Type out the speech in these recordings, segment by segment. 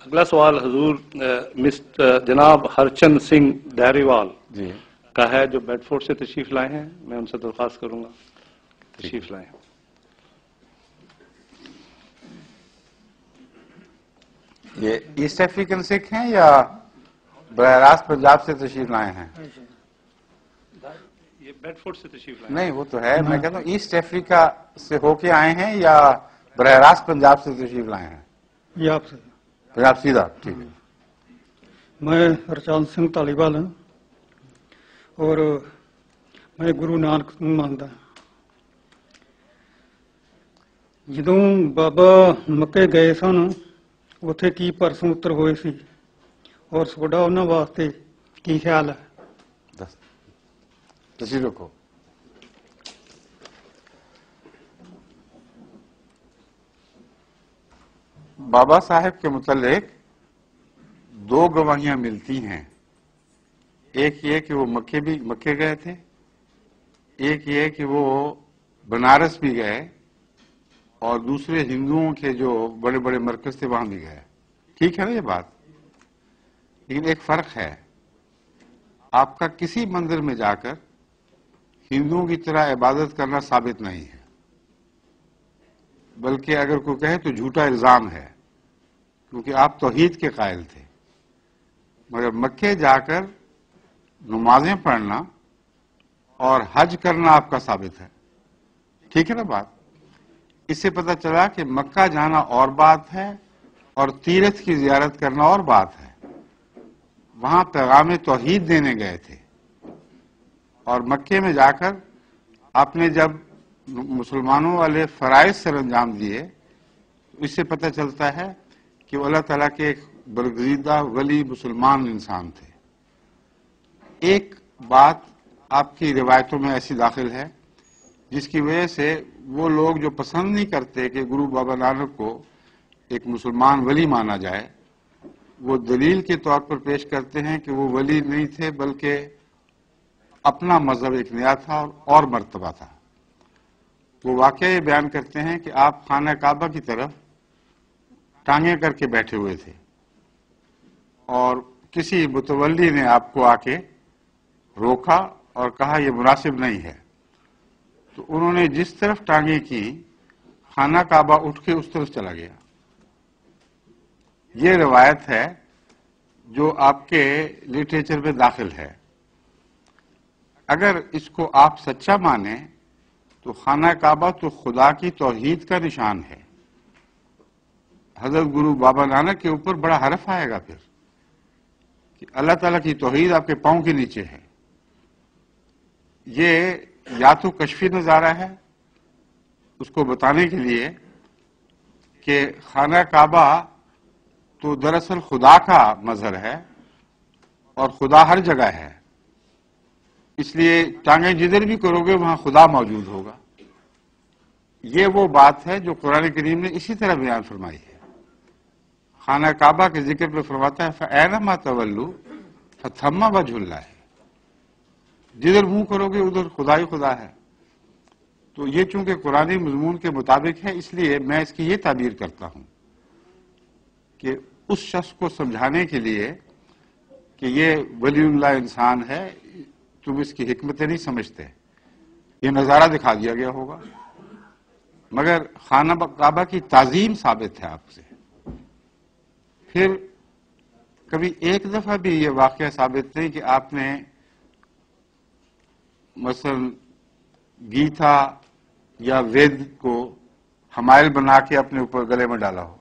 اگلا سوال حضور جناب ہرچند سنگھ دہریوال جی کا ہے، جو بیڈ فورڈ سے تشریف لائے ہیں. میں ان سے درخواست کروں گا تشریف لائیں. یہ ایسٹ افریقن سکھ ہیں یا براہ راست پنجاب سے تشریف لائے ہیں؟ یہ بیڈ فورڈ سے تشریف لائے. نہیں وہ تو ہے، میں کہتا ہوں ایسٹ افریقہ سے ہو کے آئے ہیں یا براہ راست پنجاب سے تشریف لائے ہیں؟ یہ آپ سے پنجاب سیدھا، ٹھیک ہے. میں ہرچند سنگھ تالیوال ہوں اور میں گرو نانک ਨੂੰ ਮੰਨਦਾ. ਜਦੋਂ ਬਾਬਾ ਮੱਕੇ ਗਏ ਸਨ ਉੱਥੇ ਕੀ ਪ੍ਰਸ਼ਨ ਉੱਤਰ ਹੋਏ ਸੀ ਔਰ ਤੁਹਾਡਾ ਉਹਨਾਂ ਵਾਸਤੇ ਕੀ ਖਿਆਲ ਹੈ؟ تشریف رکھو. بابا صاحب کے متعلق دو گواہیاں ملتی ہیں. ایک یہ کہ وہ مکے گئے تھے، ایک یہ کہ وہ بنارس بھی گئے، اور دوسرے ہندوؤں کے جو بڑے بڑے مرکز تھے وہاں بھی گئے. ٹھیک ہے نا یہ بات؟ لیکن ایک فرق ہے، آپ کا کسی مندر میں جا کر ہندوؤں کی طرح عبادت کرنا ثابت نہیں ہے، بلکہ اگر کوئی کہے تو جھوٹا الزام ہے، کیونکہ آپ توحید کے قائل تھے. مگر مکے جا کر نمازیں پڑھنا اور حج کرنا آپ کا ثابت ہے. ٹھیک ہے نا بات؟ اس سے پتہ چلا کہ مکہ جانا اور بات ہے اور تیرتھ کی زیارت کرنا اور بات ہے. وہاں پیغام توحید دینے گئے تھے، اور مکے میں جا کر آپ نے جب مسلمانوں والے فرائض سر انجام دیے، اس سے پتہ چلتا ہے کہ وہ اللہ تعالیٰ کے ایک برگزیدہ ولی مسلمان انسان تھے. ایک بات آپ کی روایتوں میں ایسی داخل ہے جس کی وجہ سے وہ لوگ جو پسند نہیں کرتے کہ گرو بابا نانک کو ایک مسلمان ولی مانا جائے، وہ دلیل کے طور پر پیش کرتے ہیں کہ وہ ولی نہیں تھے بلکہ اپنا مذہب ایک نیا تھا اور مرتبہ تھا. وہ واقعہ یہ بیان کرتے ہیں کہ آپ خانہ کعبہ کی طرف ٹانگیں کر کے بیٹھے ہوئے تھے، اور کسی متولی نے آپ کو آ کے روکا اور کہا یہ مناسب نہیں ہے. تو انہوں نے جس طرف ٹانگیں کی، خانہ کعبہ اٹھ کے اس طرف چلا گیا. یہ روایت ہے جو آپ کے لٹریچر میں داخل ہے. اگر اس کو آپ سچا مانیں تو خانہ کعبہ تو خدا کی توحید کا نشان ہے. حضرت گرو بابا نانک کے اوپر بڑا حرف آئے گا پھر کہ اللہ تعالیٰ کی توحید آپ کے پاؤں کے نیچے ہے. یہ یا تو کشفی نظارہ ہے اس کو بتانے کے لیے کہ خانہ کعبہ تو دراصل خدا کا مظہر ہے اور خدا ہر جگہ ہے، اس لیے ٹانگیں جدھر بھی کرو گے وہاں خدا موجود ہوگا. یہ وہ بات ہے جو قرآن کریم نے اسی طرح بیان فرمائی ہے. خانہ کعبہ کے ذکر پہ فرماتا ہے فَأَيْنَمَا تَوَلُّوا فَثَمَّ وَجْهُ اللَّهِ. جدھر منہ کرو گے ادھر خدا ہی خدا ہے. تو یہ چونکہ قرآنی مضمون کے مطابق ہے، اس لیے میں اس کی یہ تعبیر کرتا ہوں کہ اس شخص کو سمجھانے کے لیے کہ یہ ولی اللہ انسان ہے، تم اس کی حکمتیں نہیں سمجھتے، یہ نظارہ دکھا دیا گیا ہوگا. مگر خانہ کعبہ کی تعظیم ثابت ہے آپ سے. پھر کبھی ایک دفعہ بھی یہ واقعہ ثابت نہیں کہ آپ نے مثلا گیتا یا وید کو حمائل بنا کے اپنے اوپر گلے میں ڈالا ہو.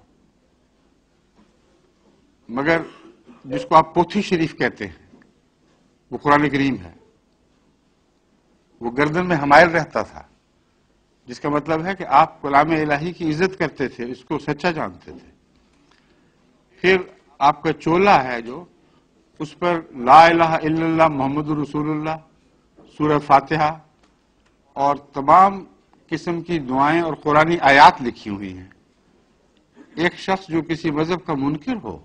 مگر جس کو آپ پوتھی شریف کہتے ہیں وہ قرآن کریم ہے. وہ گردن میں حمائل رہتا تھا، جس کا مطلب ہے کہ آپ کلام الہی کی عزت کرتے تھے، اس کو سچا جانتے تھے. پھر آپ کا چولا ہے جو اس پر لا الہ الا اللہ محمد رسول اللہ، سورہ فاتحہ اور تمام قسم کی دعائیں اور قرآنی آیات لکھی ہوئی ہیں. ایک شخص جو کسی مذہب کا منکر ہو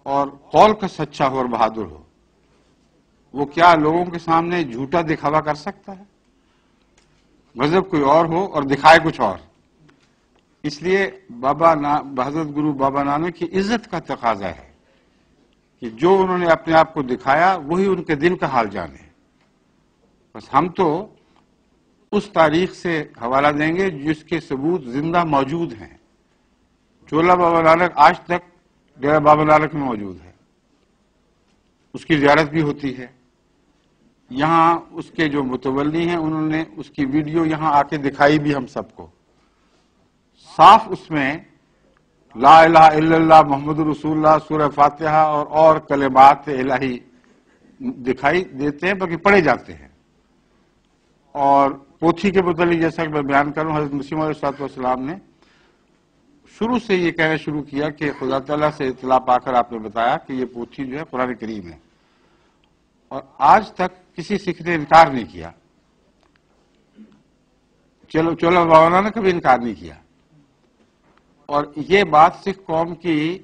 اور قول کا سچا ہو اور بہادر ہو، وہ کیا لوگوں کے سامنے جھوٹا دکھاوا کر سکتا ہے؟ مذہب کوئی اور ہو اور دکھائے کچھ اور. اس لیے حضرت گرو بابا نانک کی عزت کا تقاضا ہے کہ جو انہوں نے اپنے آپ کو دکھایا وہی ان کے دل کا حال جانے. بس ہم تو اس تاریخ سے حوالہ دیں گے جس کے ثبوت زندہ موجود ہیں. چولا بابا نانک آج تک ڈیرہ بابا نانک میں موجود ہے، اس کی زیارت بھی ہوتی ہے. یہاں اس کے جو متولی ہیں انہوں نے اس کی ویڈیو یہاں آ کے دکھائی بھی ہم سب کو. صاف اس میں لا الہ الا اللہ محمد رسول اللہ سورہ فاتحہ اور کلمات الہی دکھائی دیتے ہیں، بلکہ پڑھے جاتے ہیں. اور پوتھی کے متعلق جیسا کہ میں بیان کروں، حضرت مسیح موعود علیہ السلام نے شروع سے یہ کہنا شروع کیا کہ خدا تعالیٰ سے اطلاع پا کر آپ نے بتایا کہ یہ پوتھی جو ہے قرآن کریم ہے، اور آج تک کسی سکھ نے انکار نہیں کیا. چولا بابا نانک نے کبھی انکار نہیں کیا. اور یہ بات سکھ قوم کی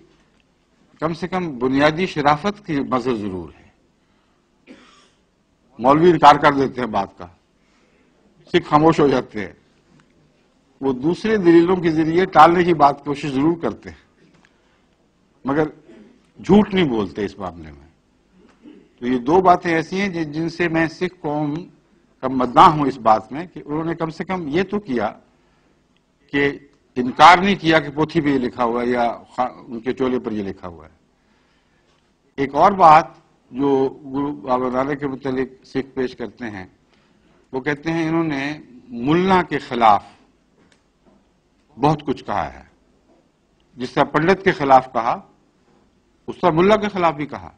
کم سے کم بنیادی شرافت کی مظہر ضرور ہے. مولوی انکار کر دیتے ہیں بات کا، سکھ خاموش ہو جاتے ہیں. وہ دوسرے دلیلوں کے ذریعے ٹالنے کی بات کوشش ضرور کرتے ہیں، مگر جھوٹ نہیں بولتے اس معاملے میں. تو یہ دو باتیں ایسی ہیں جن سے میں سکھ قوم کا مداح ہوں اس بات میں کہ انہوں نے کم سے کم یہ تو کیا کہ انکار نہیں کیا کہ پوتھی پہ یہ لکھا ہوا ہے یا ان کے چولے پر یہ لکھا ہوا ہے. ایک اور بات جو گرو بابا نانک کے متعلق سکھ پیش کرتے ہیں، وہ کہتے ہیں انہوں نے ملا کے خلاف بہت کچھ کہا ہے. جس طرح پنڈت کے خلاف کہا اس طرح ملا کے خلاف بھی کہا.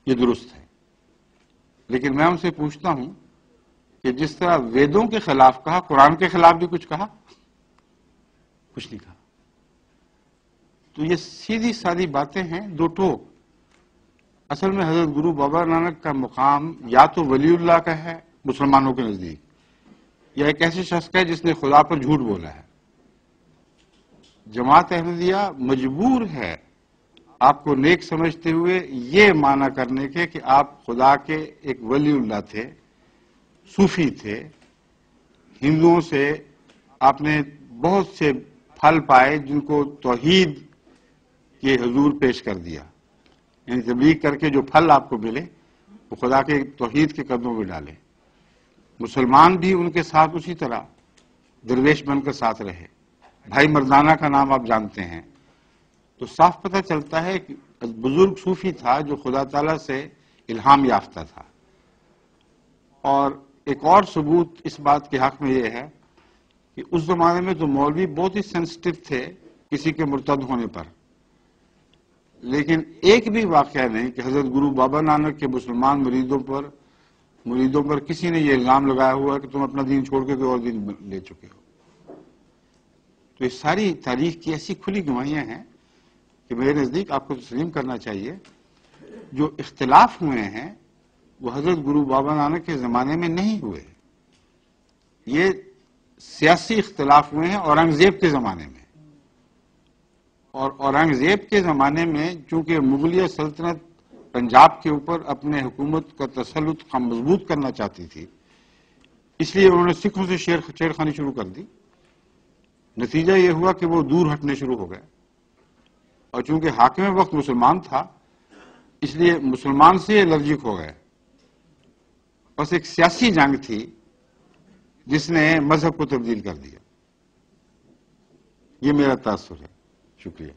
یہ درست ہے، لیکن میں ان سے پوچھتا ہوں کہ جس طرح ویدوں کے خلاف کہا، قرآن کے خلاف بھی کچھ کہا؟ کچھ نہیں کہا. تو یہ سیدھی سادی باتیں ہیں، دو ٹوک. اصل میں حضرت گرو بابا نانک کا مقام یا تو ولی اللہ کا ہے مسلمانوں کے نزدیک، یا ایک ایسے شخص کا ہے جس نے خدا پر جھوٹ بولا ہے. جماعت احمدیہ مجبور ہے آپ کو نیک سمجھتے ہوئے یہ معنی کرنے کے کہ آپ خدا کے ایک ولی اللہ تھے، صوفی تھے. ہندوؤں سے آپ نے بہت سے پھل پائے جن کو توحید کے حضور پیش کر دیا. یعنی تبلیغ کر کے جو پھل آپ کو ملے وہ خدا کے توحید کے قدموں میں ڈالے. مسلمان بھی ان کے ساتھ اسی طرح درویش بن کر ساتھ رہے. بھائی مردانہ کا نام آپ جانتے ہیں. تو صاف پتہ چلتا ہے کہ بزرگ صوفی تھا جو خدا تعالیٰ سے الہام یافتہ تھا. اور ایک اور ثبوت اس بات کے حق میں یہ ہے کہ اس زمانے میں تو مولوی بہت ہی سینسٹیو تھے کسی کے مرتد ہونے پر، لیکن ایک بھی واقعہ نہیں کہ حضرت گرو بابا نانک کے مسلمان مریدوں پر کسی نے یہ الزام لگایا ہوا ہے کہ تم اپنا دین چھوڑ کے کوئی اور دین لے چکے ہو. تو یہ ساری تاریخ کی ایسی کھلی گواہیاں ہیں کہ میرے نزدیک آپ کو تسلیم کرنا چاہیے. جو اختلاف ہوئے ہیں وہ حضرت گرو بابا نانک کے زمانے میں نہیں ہوئے. یہ سیاسی اختلاف ہوئے ہیں اورنگزیب کے زمانے میں. اور اورنگزیب کے زمانے میں چونکہ مغلیہ سلطنت پنجاب کے اوپر اپنے حکومت کا تسلط مضبوط کرنا چاہتی تھی، اس لیے انہوں نے سکھوں سے چھیڑخانی شروع کر دی. نتیجہ یہ ہوا کہ وہ دور ہٹنے شروع ہو گئے، اور چونکہ حاکم وقت مسلمان تھا اس لیے مسلمان سے الرجک ہو گئے. بس ایک سیاسی جنگ تھی جس نے مذہب کو تبدیل کر دیا. یہ میرا تاثر ہے. شکریہ.